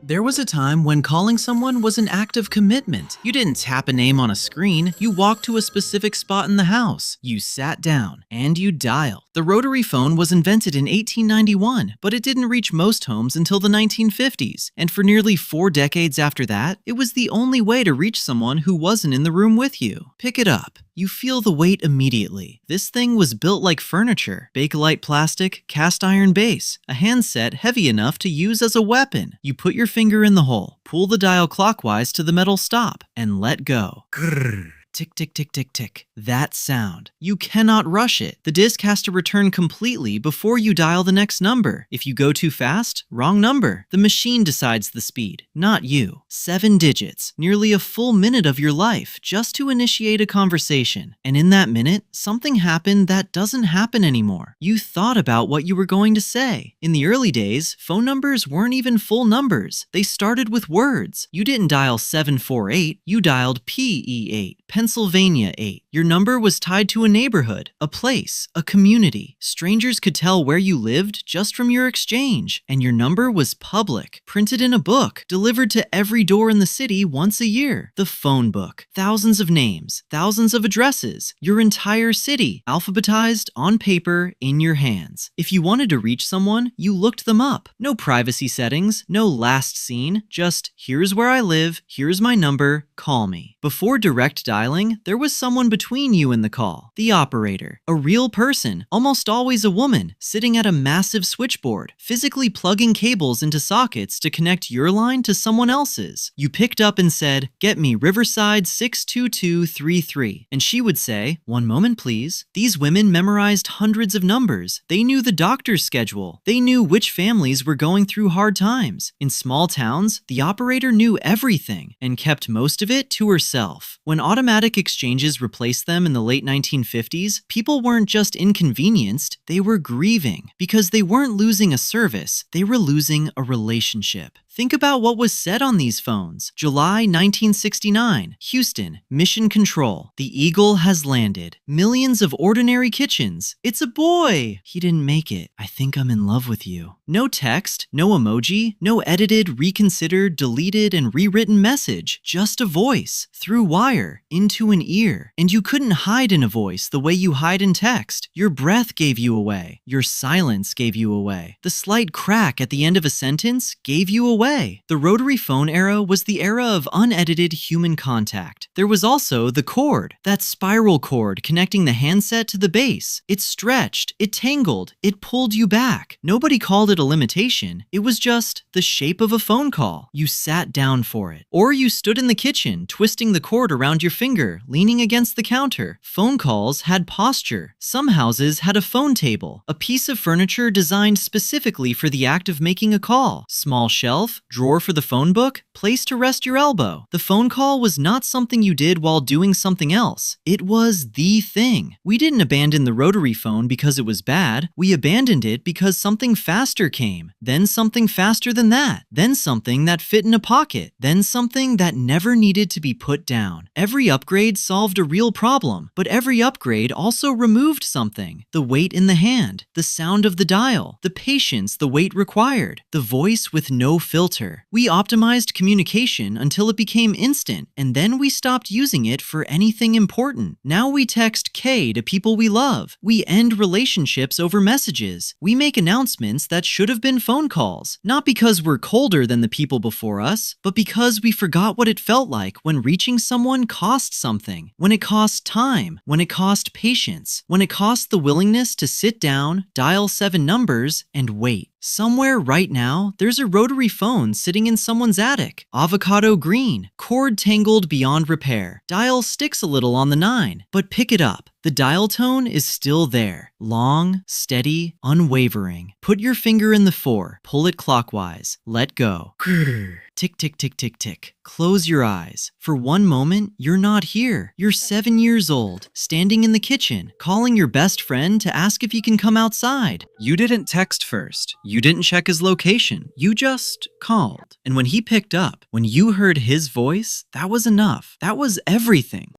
There was a time when calling someone was an act of commitment. You didn't tap a name on a screen, you walked to a specific spot in the house, you sat down, and you dialed. The rotary phone was invented in 1891, but it didn't reach most homes until the 1950s, and for nearly 4 decades after that, it was the only way to reach someone who wasn't in the room with you. Pick it up. You feel the weight immediately. This thing was built like furniture. Bakelite plastic, cast iron base, a handset heavy enough to use as a weapon. You put your finger in the hole, pull the dial clockwise to the metal stop, and let go. Grrr. Tick, tick, tick, tick, tick. That sound. You cannot rush it. The disc has to return completely before you dial the next number. If you go too fast, wrong number. The machine decides the speed, not you. 7 digits, nearly a full minute of your life, just to initiate a conversation. And in that minute, something happened that doesn't happen anymore. You thought about what you were going to say. In the early days, phone numbers weren't even full numbers. They started with words. You didn't dial 748, you dialed PE8. Pennsylvania 8. Your number was tied to a neighborhood, a place, a community. Strangers could tell where you lived just from your exchange. And your number was public, printed in a book, delivered to every door in the city once a year. The phone book. Thousands of names, thousands of addresses, your entire city, alphabetized, on paper, in your hands. If you wanted to reach someone, you looked them up. No privacy settings, no last seen, just here's where I live, here's my number, call me. Before direct dialing, there was someone between you and the call, the operator, a real person, almost always a woman, sitting at a massive switchboard, physically plugging cables into sockets to connect your line to someone else's. You picked up and said, "Get me Riverside 62233, and she would say, "One moment, please." These women memorized hundreds of numbers. They knew the doctor's schedule. They knew which families were going through hard times. In small towns, the operator knew everything and kept most of it to herself. When automatic exchanges replaced them in the late 1950s, people weren't just inconvenienced, they were grieving. Because they weren't losing a service, they were losing a relationship. Think about what was said on these phones. July 1969, Houston, Mission Control. The Eagle has landed. Millions of ordinary kitchens. It's a boy. He didn't make it. I think I'm in love with you. No text, no emoji, no edited, reconsidered, deleted, and rewritten message. Just a voice, through wire, into an ear. And you couldn't hide in a voice the way you hide in text. Your breath gave you away. Your silence gave you away. The slight crack at the end of a sentence gave you away. The rotary phone era was the era of unedited human contact. There was also the cord, that spiral cord connecting the handset to the base. It stretched, it tangled, it pulled you back. Nobody called it a limitation. It was just the shape of a phone call. You sat down for it. Or you stood in the kitchen, twisting the cord around your finger, leaning against the counter. Phone calls had posture. Some houses had a phone table, a piece of furniture designed specifically for the act of making a call. Small shelf, drawer for the phone book, place to rest your elbow. The phone call was not something you did while doing something else. It was the thing. We didn't abandon the rotary phone because it was bad. We abandoned it because something faster came. Then something faster than that. Then something that fit in a pocket. Then something that never needed to be put down. Every upgrade solved a real problem, but every upgrade also removed something. The weight in the hand, the sound of the dial, the patience the weight required, the voice with no filter. We optimized communication until it became instant, and then we stopped using it for anything important. Now we text K to people we love. We end relationships over messages. We make announcements that should have been phone calls, not because we're colder than the people before us, but because we forgot what it felt like when reaching someone cost something, when it cost time, when it cost patience, when it cost the willingness to sit down, dial 7 numbers, and wait. Somewhere right now, there's a rotary phone sitting in someone's attic. Avocado green, cord tangled beyond repair. Dial sticks a little on the 9, but pick it up. The dial tone is still there. Long, steady, unwavering. Put your finger in the 4, pull it clockwise, let go. Grrr. Tick, tick, tick, tick, tick. Close your eyes. For one moment, you're not here. You're 7 years old, standing in the kitchen, calling your best friend to ask if he can come outside. You didn't text first. You didn't check his location. You just called. And when he picked up, when you heard his voice, that was enough. That was everything.